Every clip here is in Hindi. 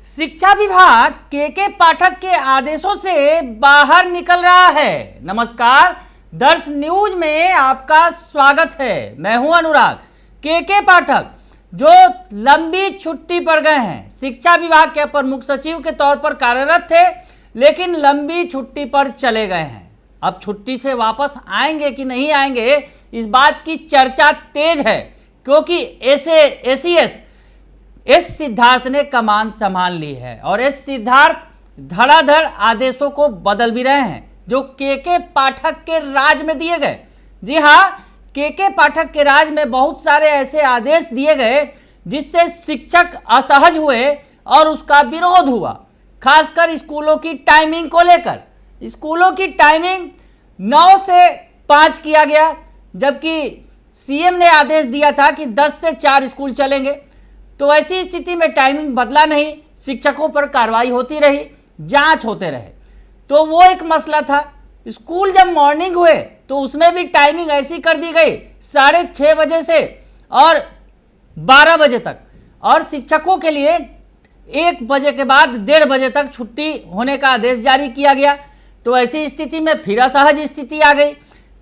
शिक्षा विभाग के पाठक के आदेशों से बाहर निकल रहा है। नमस्कार, दर्श न्यूज में आपका स्वागत है। मैं हूं अनुराग। के पाठक जो लंबी छुट्टी पर गए हैं, शिक्षा विभाग के अपर मुख्य सचिव के तौर पर कार्यरत थे, लेकिन लंबी छुट्टी पर चले गए हैं। अब छुट्टी से वापस आएंगे कि नहीं आएंगे, इस बात की चर्चा तेज है, क्योंकि एसीएस एस सिद्धार्थ ने कमान संभाल ली है और एस सिद्धार्थ धड़ाधड़ आदेशों को बदल भी रहे हैं जो के पाठक के राज में दिए गए। जी हाँ, के पाठक के राज में बहुत सारे ऐसे आदेश दिए गए जिससे शिक्षक असहज हुए और उसका विरोध हुआ, खासकर स्कूलों की टाइमिंग को लेकर। स्कूलों की टाइमिंग 9 से 5 किया गया, जबकि सीएम ने आदेश दिया था कि 10 से 4 स्कूल चलेंगे। तो ऐसी स्थिति में टाइमिंग बदला नहीं, शिक्षकों पर कार्रवाई होती रही, जांच होते रहे। तो वो एक मसला था। स्कूल जब मॉर्निंग हुए तो उसमें भी टाइमिंग ऐसी कर दी गई 6:30 बजे से और 12 बजे तक, और शिक्षकों के लिए 1 बजे के बाद 1:30 बजे तक छुट्टी होने का आदेश जारी किया गया। तो ऐसी स्थिति में फिर असहज स्थिति आ गई।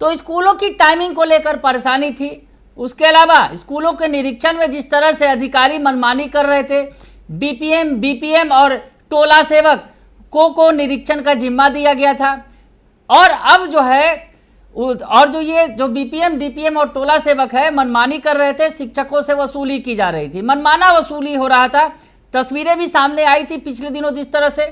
तो स्कूलों की टाइमिंग को लेकर परेशानी थी। उसके अलावा स्कूलों के निरीक्षण में जिस तरह से अधिकारी मनमानी कर रहे थे, डीपीएम, बीपीएम और टोला सेवक को निरीक्षण का जिम्मा दिया गया था। और अब जो है ये जो बीपीएम, डीपीएम और टोला सेवक है, मनमानी कर रहे थे, शिक्षकों से वसूली की जा रही थी, मनमाना वसूली हो रहा था। तस्वीरें भी सामने आई थी पिछले दिनों, जिस तरह से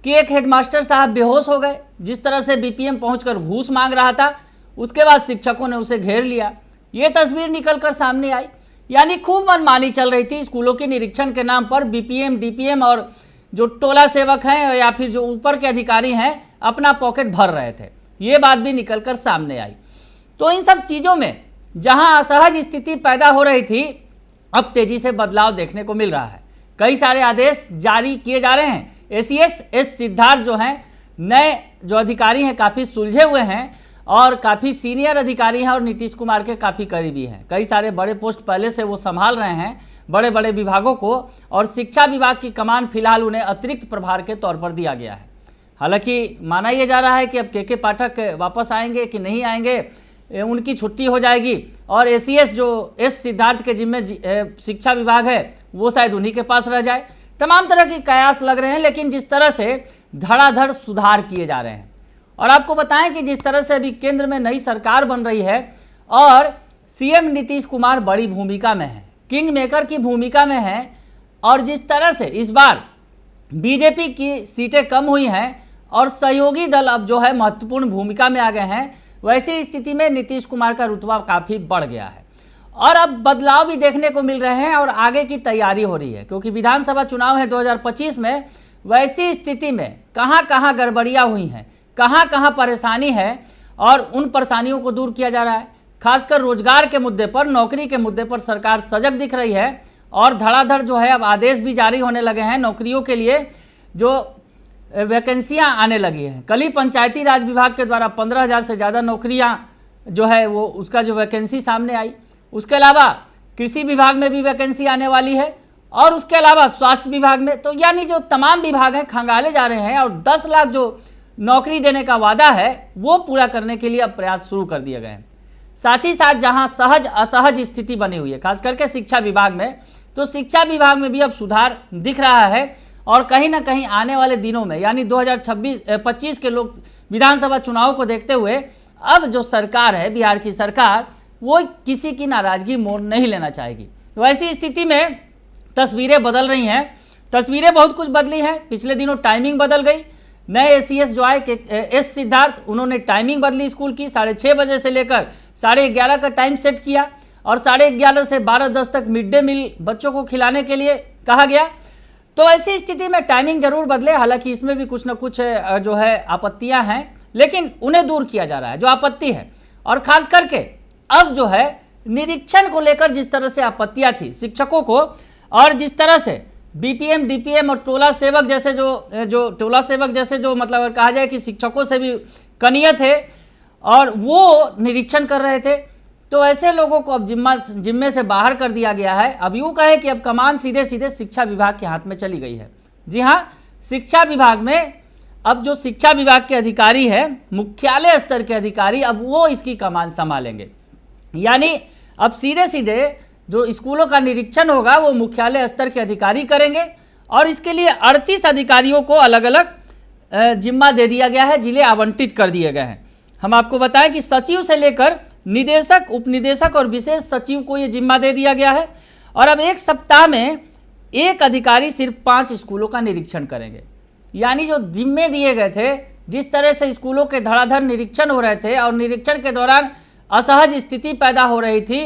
कि एक हेडमास्टर साहब बेहोश हो गए, जिस तरह से बीपीएम पहुंचकर घूस मांग रहा था। उसके बाद शिक्षकों ने उसे घेर लिया। ये तस्वीर निकलकर सामने आई। यानी खूब मनमानी चल रही थी स्कूलों के निरीक्षण के नाम पर। बीपीएम, डीपीएम और जो टोला सेवक हैं या फिर जो ऊपर के अधिकारी हैं, अपना पॉकेट भर रहे थे। ये बात भी निकलकर सामने आई। तो इन सब चीज़ों में जहां असहज स्थिति पैदा हो रही थी, अब तेजी से बदलाव देखने को मिल रहा है। कई सारे आदेश जारी किए जा रहे हैं। एस सिद्धार्थ जो हैं, नए जो अधिकारी हैं, काफ़ी सुलझे हुए हैं और काफ़ी सीनियर अधिकारी हैं और नीतीश कुमार के काफ़ी करीबी हैं। कई सारे बड़े पोस्ट पहले से वो संभाल रहे हैं, बड़े बड़े विभागों को, और शिक्षा विभाग की कमान फिलहाल उन्हें अतिरिक्त प्रभार के तौर पर दिया गया है। हालांकि माना यह जा रहा है कि अब के पाठक वापस आएंगे कि नहीं आएंगे, उनकी छुट्टी हो जाएगी और एसीएस जो एस सिद्धार्थ के जिम्मे शिक्षा विभाग है, वो शायद उन्हीं के पास रह जाए। तमाम तरह के कयास लग रहे हैं, लेकिन जिस तरह से धड़ाधड़ सुधार किए जा रहे हैं, और आपको बताएं कि जिस तरह से अभी केंद्र में नई सरकार बन रही है और सीएम नीतीश कुमार बड़ी भूमिका में है, किंग मेकर की भूमिका में है, और जिस तरह से इस बार बीजेपी की सीटें कम हुई हैं और सहयोगी दल अब जो है महत्वपूर्ण भूमिका में आ गए हैं, वैसी स्थिति में नीतीश कुमार का रुतबा काफ़ी बढ़ गया है और अब बदलाव भी देखने को मिल रहे हैं और आगे की तैयारी हो रही है। क्योंकि विधानसभा चुनाव है 2025 में। वैसी स्थिति में कहाँ कहाँ गड़बड़ियाँ हुई हैं, कहाँ कहाँ परेशानी है, और उन परेशानियों को दूर किया जा रहा है। खासकर रोजगार के मुद्दे पर, नौकरी के मुद्दे पर सरकार सजग दिख रही है और धड़ाधड़ जो है अब आदेश भी जारी होने लगे हैं। नौकरियों के लिए जो वैकेंसियां आने लगी हैं, कल ही पंचायती राज विभाग के द्वारा 15,000 से ज़्यादा नौकरियां जो है वो उसका जो वैकेंसी सामने आई। उसके अलावा कृषि विभाग में भी वैकेंसी आने वाली है और उसके अलावा स्वास्थ्य विभाग में। तो यानी जो तमाम विभाग हैं खंगाले जा रहे हैं और 10 लाख जो नौकरी देने का वादा है वो पूरा करने के लिए अब प्रयास शुरू कर दिए गए हैं। साथ ही साथ जहां सहज असहज स्थिति बनी हुई है, खास करके शिक्षा विभाग में, तो शिक्षा विभाग में भी अब सुधार दिख रहा है और कहीं ना कहीं आने वाले दिनों में, यानी 2025 के लोग विधानसभा चुनाव को देखते हुए अब जो सरकार है, बिहार की सरकार, वो किसी की नाराजगी मोड़ नहीं लेना चाहेगी। वैसी स्थिति में तस्वीरें बदल रही हैं। तस्वीरें बहुत कुछ बदली हैं। पिछले दिनों टाइमिंग बदल गई। नए एसीएस जो आए एस सिद्धार्थ, उन्होंने टाइमिंग बदली स्कूल की। 6:30 बजे से लेकर 11:30 का टाइम सेट किया और 11:30 से 12:10 तक मिड डे मील बच्चों को खिलाने के लिए कहा गया। तो ऐसी स्थिति में टाइमिंग जरूर बदले। हालांकि इसमें भी कुछ ना कुछ जो है आपत्तियां हैं, लेकिन उन्हें दूर किया जा रहा है जो आपत्ति है। और खास करके अब जो है निरीक्षण को लेकर जिस तरह से आपत्तियां थी शिक्षकों को, और जिस तरह से बीपीएम, डीपीएम और टोला सेवक जैसे जो मतलब अगर कहा जाए कि शिक्षकों से भी कनीय थे और वो निरीक्षण कर रहे थे, तो ऐसे लोगों को अब जिम्मे से बाहर कर दिया गया है। अब यूँ कहे कि अब कमान सीधे सीधे शिक्षा विभाग के हाथ में चली गई है। जी हाँ, शिक्षा विभाग में अब जो शिक्षा विभाग के अधिकारी हैं, मुख्यालय स्तर के अधिकारी, अब वो इसकी कमान संभालेंगे। यानी अब सीधे सीधे जो स्कूलों का निरीक्षण होगा वो मुख्यालय स्तर के अधिकारी करेंगे और इसके लिए 38 अधिकारियों को अलग अलग जिम्मा दे दिया गया है, जिले आवंटित कर दिए गए हैं। हम आपको बताएं कि सचिव से लेकर निदेशक, उपनिदेशक और विशेष सचिव को ये जिम्मा दे दिया गया है और अब एक सप्ताह में एक अधिकारी सिर्फ 5 स्कूलों का निरीक्षण करेंगे। यानी जो जिम्मे दिए गए थे, जिस तरह से स्कूलों के धड़ाधड़ निरीक्षण हो रहे थे और निरीक्षण के दौरान असहज स्थिति पैदा हो रही थी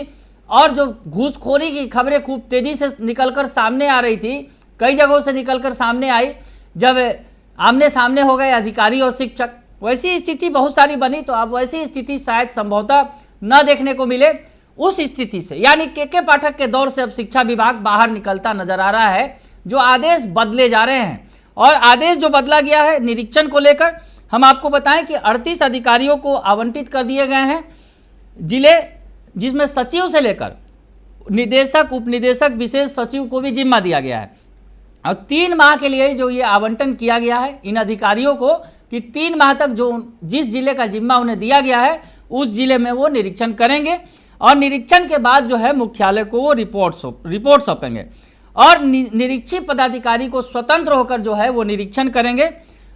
और जो घूसखोरी की खबरें खूब तेज़ी से निकलकर सामने आ रही थी, कई जगहों से निकलकर सामने आई, जब आमने सामने हो गए अधिकारी और शिक्षक, वैसी स्थिति बहुत सारी बनी। तो अब वैसी स्थिति शायद संभवतः न देखने को मिले। उस स्थिति से यानी के पाठक के दौर से अब शिक्षा विभाग बाहर निकलता नजर आ रहा है। जो आदेश बदले जा रहे हैं और आदेश जो बदला गया है निरीक्षण को लेकर, हम आपको बताएं कि 38 अधिकारियों को आवंटित कर दिए गए हैं जिले, जिसमें सचिव से लेकर निदेशक, उपनिदेशक, विशेष सचिव को भी जिम्मा दिया गया है। और 3 माह के लिए जो ये आवंटन किया गया है इन अधिकारियों को कि 3 माह तक जो जिस जिले का जिम्मा उन्हें दिया गया है उस जिले में वो निरीक्षण करेंगे और निरीक्षण के बाद जो है मुख्यालय को वो रिपोर्ट सौंपेंगे और निरीक्षित पदाधिकारी को स्वतंत्र होकर जो है वो निरीक्षण करेंगे।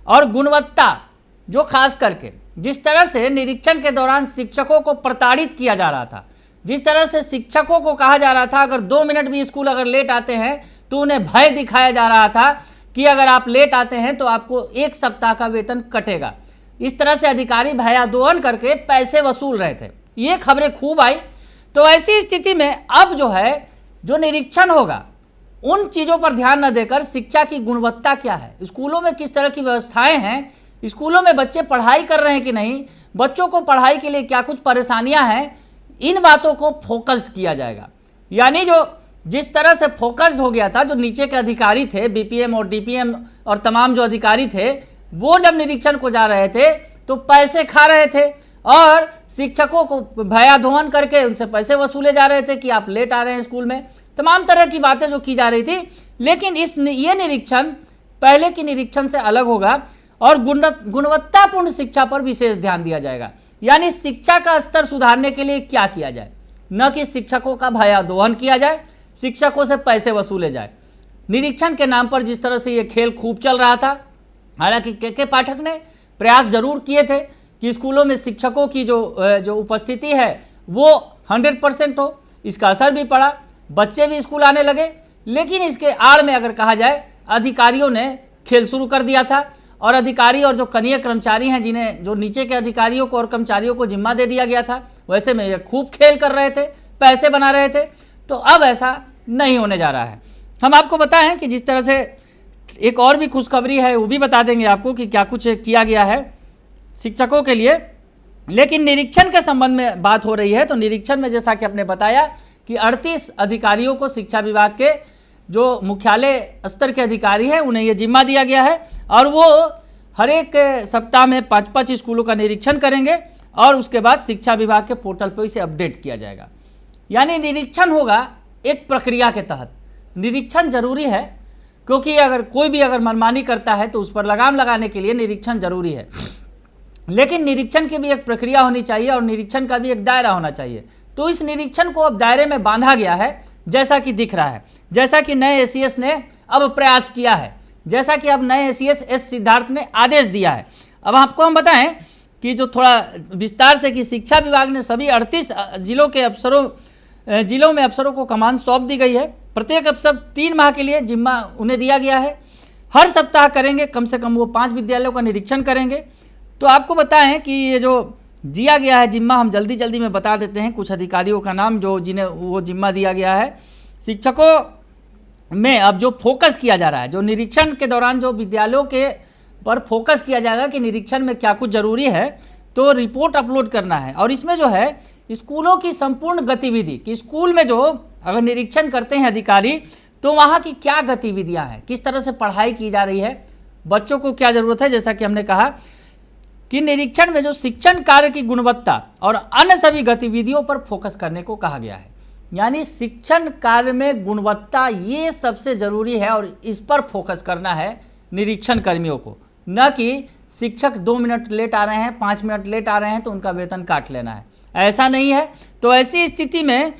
और गुणवत्ता, जो खास करके जिस तरह से निरीक्षण के दौरान शिक्षकों को प्रताड़ित किया जा रहा था, जिस तरह से शिक्षकों को कहा जा रहा था अगर 2 मिनट भी स्कूल अगर लेट आते हैं तो उन्हें भय दिखाया जा रहा था कि अगर आप लेट आते हैं तो आपको 1 सप्ताह का वेतन कटेगा। इस तरह से अधिकारी भयादोहन करके पैसे वसूल रहे थे, ये खबरें खूब आई। तो ऐसी स्थिति में अब जो है जो निरीक्षण होगा उन चीज़ों पर ध्यान न देकर शिक्षा की गुणवत्ता क्या है, स्कूलों में किस तरह की व्यवस्थाएं हैं, स्कूलों में बच्चे पढ़ाई कर रहे हैं कि नहीं, बच्चों को पढ़ाई के लिए क्या कुछ परेशानियां हैं, इन बातों को फोकस्ड किया जाएगा। यानी जो जिस तरह से फोकस्ड हो गया था, जो नीचे के अधिकारी थे, बीपीएम और डीपीएम और तमाम जो अधिकारी थे, वो जब निरीक्षण को जा रहे थे तो पैसे खा रहे थे और शिक्षकों को भयादोहन करके उनसे पैसे वसूले जा रहे थे कि आप लेट आ रहे हैं स्कूल में, तमाम तरह की बातें जो की जा रही थी। लेकिन ये निरीक्षण पहले की निरीक्षण से अलग होगा और गुणवत्तापूर्ण शिक्षा पर विशेष ध्यान दिया जाएगा। यानी शिक्षा का स्तर सुधारने के लिए क्या किया जाए, न कि शिक्षकों का भयादोहन किया जाए, शिक्षकों से पैसे वसूले जाए। निरीक्षण के नाम पर जिस तरह से ये खेल खूब चल रहा था, हालांकि के पाठक ने प्रयास जरूर किए थे कि स्कूलों में शिक्षकों की जो उपस्थिति है वो 100% हो, इसका असर भी पड़ा, बच्चे भी स्कूल आने लगे। लेकिन इसके आड़ में अगर कहा जाए अधिकारियों ने खेल शुरू कर दिया था और अधिकारी और जो कनीय कर्मचारी हैं, जिन्हें जो नीचे के अधिकारियों को और कर्मचारियों को जिम्मा दे दिया गया था, वैसे में ये खूब खेल कर रहे थे, पैसे बना रहे थे। तो अब ऐसा नहीं होने जा रहा है। हम आपको बताएं कि जिस तरह से एक और भी खुशखबरी है, वो भी बता देंगे आपको कि क्या कुछ किया गया है शिक्षकों के लिए। लेकिन निरीक्षण के संबंध में बात हो रही है, तो निरीक्षण में जैसा कि आपने बताया कि 38 अधिकारियों को शिक्षा विभाग के जो मुख्यालय स्तर के अधिकारी हैं उन्हें ये जिम्मा दिया गया है और वो हर एक सप्ताह में 5-5 स्कूलों का निरीक्षण करेंगे और उसके बाद शिक्षा विभाग के पोर्टल पर इसे अपडेट किया जाएगा। यानी निरीक्षण होगा एक प्रक्रिया के तहत। निरीक्षण जरूरी है क्योंकि अगर कोई भी अगर मनमानी करता है तो उस पर लगाम लगाने के लिए निरीक्षण जरूरी है। लेकिन निरीक्षण की भी एक प्रक्रिया होनी चाहिए और निरीक्षण का भी एक दायरा होना चाहिए। तो इस निरीक्षण को अब दायरे में बांधा गया है, जैसा कि दिख रहा है, जैसा कि नए एसीएस ने अब प्रयास किया है, जैसा कि अब नए एसीएस एस सिद्धार्थ ने आदेश दिया है। अब आपको हम बताएं कि जो थोड़ा विस्तार से कि शिक्षा विभाग ने सभी 38 जिलों में अफसरों को कमान सौंप दी गई है। प्रत्येक अफसर 3 माह के लिए जिम्मा उन्हें दिया गया है। हर सप्ताह करेंगे, कम से कम वो 5 विद्यालयों का निरीक्षण करेंगे। तो आपको बताएं कि ये जो दिया गया है जिम्मा, हम जल्दी में बता देते हैं कुछ अधिकारियों का नाम जिन्हें वो जिम्मा दिया गया है। शिक्षकों में अब जो फोकस किया जा रहा है, जो निरीक्षण के दौरान जो विद्यालयों के पर फोकस किया जाएगा कि निरीक्षण में क्या कुछ जरूरी है, तो रिपोर्ट अपलोड करना है। और इसमें जो है स्कूलों की संपूर्ण गतिविधि कि स्कूल में जो अगर निरीक्षण करते हैं अधिकारी तो वहाँ की क्या गतिविधियाँ हैं, किस तरह से पढ़ाई की जा रही है, बच्चों को क्या ज़रूरत है। जैसा कि हमने कहा कि निरीक्षण में जो शिक्षण कार्य की गुणवत्ता और अन्य सभी गतिविधियों पर फोकस करने को कहा गया है। यानी शिक्षण कार्य में गुणवत्ता ये सबसे ज़रूरी है और इस पर फोकस करना है निरीक्षण कर्मियों को, न कि शिक्षक 2 मिनट लेट आ रहे हैं, 5 मिनट लेट आ रहे हैं तो उनका वेतन काट लेना है। ऐसा नहीं है। तो ऐसी स्थिति में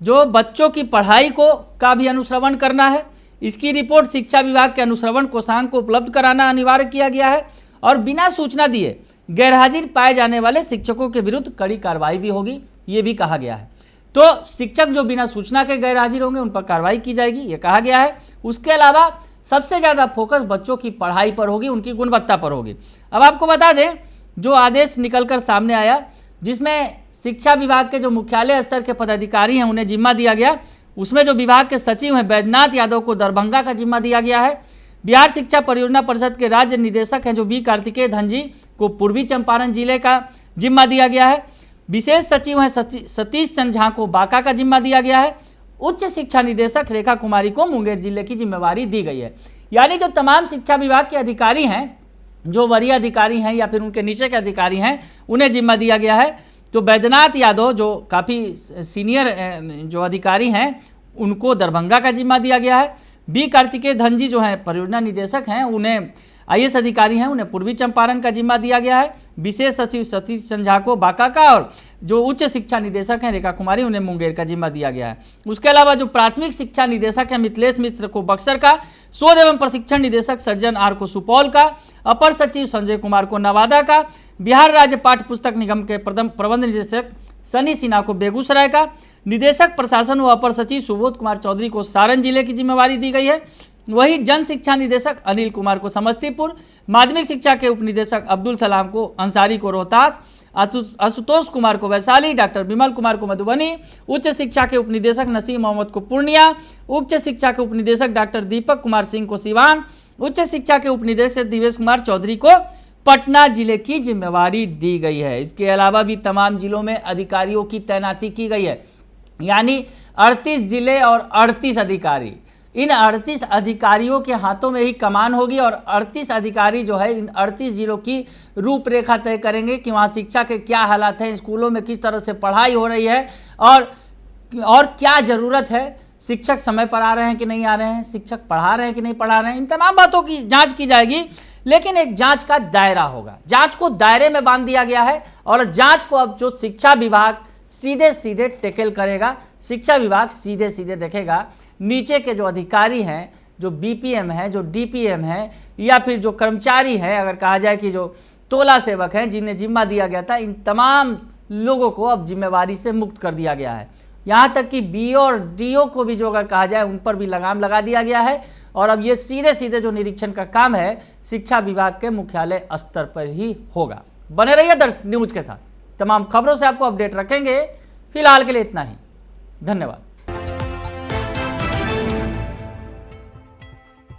जो बच्चों की पढ़ाई का भी अनुश्रवण करना है, इसकी रिपोर्ट शिक्षा विभाग के अनुश्रवण कोषांग को उपलब्ध कराना अनिवार्य किया गया है और बिना सूचना दिए गैरहाजिर पाए जाने वाले शिक्षकों के विरुद्ध कड़ी कार्रवाई भी होगी, ये भी कहा गया है। तो शिक्षक जो बिना सूचना के गैरहाजिर होंगे उन पर कार्रवाई की जाएगी, ये कहा गया है। उसके अलावा सबसे ज़्यादा फोकस बच्चों की पढ़ाई पर होगी, उनकी गुणवत्ता पर होगी। अब आपको बता दें, जो आदेश निकलकर सामने आया जिसमें शिक्षा विभाग के जो मुख्यालय स्तर के पदाधिकारी हैं उन्हें जिम्मा दिया गया, उसमें जो विभाग के सचिव हैं बैजनाथ यादव को दरभंगा का जिम्मा दिया गया है। बिहार शिक्षा परियोजना परिषद के राज्य निदेशक हैं जो बी कार्तिकेय धनजी को पूर्वी चंपारण जिले का जिम्मा दिया गया है। विशेष सचिव हैं सतीश चंद्र झा को बांका का जिम्मा दिया गया है। उच्च शिक्षा निदेशक रेखा कुमारी को मुंगेर जिले की जिम्मेवारी दी गई है। यानी जो तमाम शिक्षा विभाग के अधिकारी हैं, जो वरीय अधिकारी हैं या फिर उनके नीचे के अधिकारी हैं, उन्हें जिम्मा दिया गया है। तो बैजनाथ यादव जो काफ़ी सीनियर जो अधिकारी हैं उनको दरभंगा का जिम्मा दिया गया है। बी कार्तिकेय धनजी जो हैं परियोजना निदेशक हैं, उन्हें IAS अधिकारी हैं, उन्हें पूर्वी चंपारण का जिम्मा दिया गया है। विशेष सचिव सतीश चंद्र झा को बांका का और जो उच्च शिक्षा निदेशक हैं रेखा कुमारी उन्हें मुंगेर का जिम्मा दिया गया है। उसके अलावा जो प्राथमिक शिक्षा निदेशक हैं मिथिलेश मिश्र को बक्सर का, शोध एवं प्रशिक्षण निदेशक सज्जन आर को सुपौल का, अपर सचिव संजय कुमार को नवादा का, बिहार राज्य पाठ्य पुस्तक निगम के प्रबंध निदेशक सनी सिन्हा को बेगूसराय का, निदेशक प्रशासन व अपर सचिव सुबोध कुमार चौधरी को सारण जिले की जिम्मेवारी दी गई है। वही जन शिक्षा निदेशक अनिल कुमार को समस्तीपुर, माध्यमिक शिक्षा के उप निदेशक अब्दुल सलाम को अंसारी को रोहतास, आशुतोष कुमार को वैशाली, डॉक्टर विमल कुमार को मधुबनी, उच्च शिक्षा के उप निदेशक नसीम मोहम्मद को पूर्णिया, उच्च शिक्षा के उप निदेशक डॉक्टर दीपक कुमार सिंह को सिवान, उच्च शिक्षा के उप निदेशक दिवेश कुमार चौधरी को पटना जिले की जिम्मेवारी दी गई है। इसके अलावा भी तमाम जिलों में अधिकारियों की तैनाती की गई है, यानी 38 जिले और 38 अधिकारी। इन 38 अधिकारियों के हाथों में ही कमान होगी और 38 अधिकारी जो है इन 38 जिलों की रूपरेखा तय करेंगे कि वहाँ शिक्षा के क्या हालात हैं, स्कूलों में किस तरह से पढ़ाई हो रही है और क्या ज़रूरत है, शिक्षक समय पर आ रहे हैं कि नहीं आ रहे हैं, शिक्षक पढ़ा रहे हैं कि नहीं पढ़ा रहे हैं, इन तमाम बातों की जांच की जाएगी। लेकिन एक जांच का दायरा होगा, जांच को दायरे में बांध दिया गया है और जांच को अब जो शिक्षा विभाग सीधे सीधे टेकल करेगा। शिक्षा विभाग सीधे सीधे देखेगा नीचे के जो अधिकारी हैं, जो BPM हैं, जो DPM हैं या फिर जो कर्मचारी हैं, अगर कहा जाए कि जो टोला सेवक हैं जिन्हें जिम्मा दिया गया था, इन तमाम लोगों को अब जिम्मेवारी से मुक्त कर दिया गया है। यहाँ तक कि BO और DO को भी जो अगर कहा जाए उन पर भी लगाम लगा दिया गया है और अब ये सीधे सीधे जो निरीक्षण का काम है शिक्षा विभाग के मुख्यालय स्तर पर ही होगा। बने रहिए दर्श न्यूज के साथ, तमाम खबरों से आपको अपडेट रखेंगे। फिलहाल के लिए इतना ही, धन्यवाद।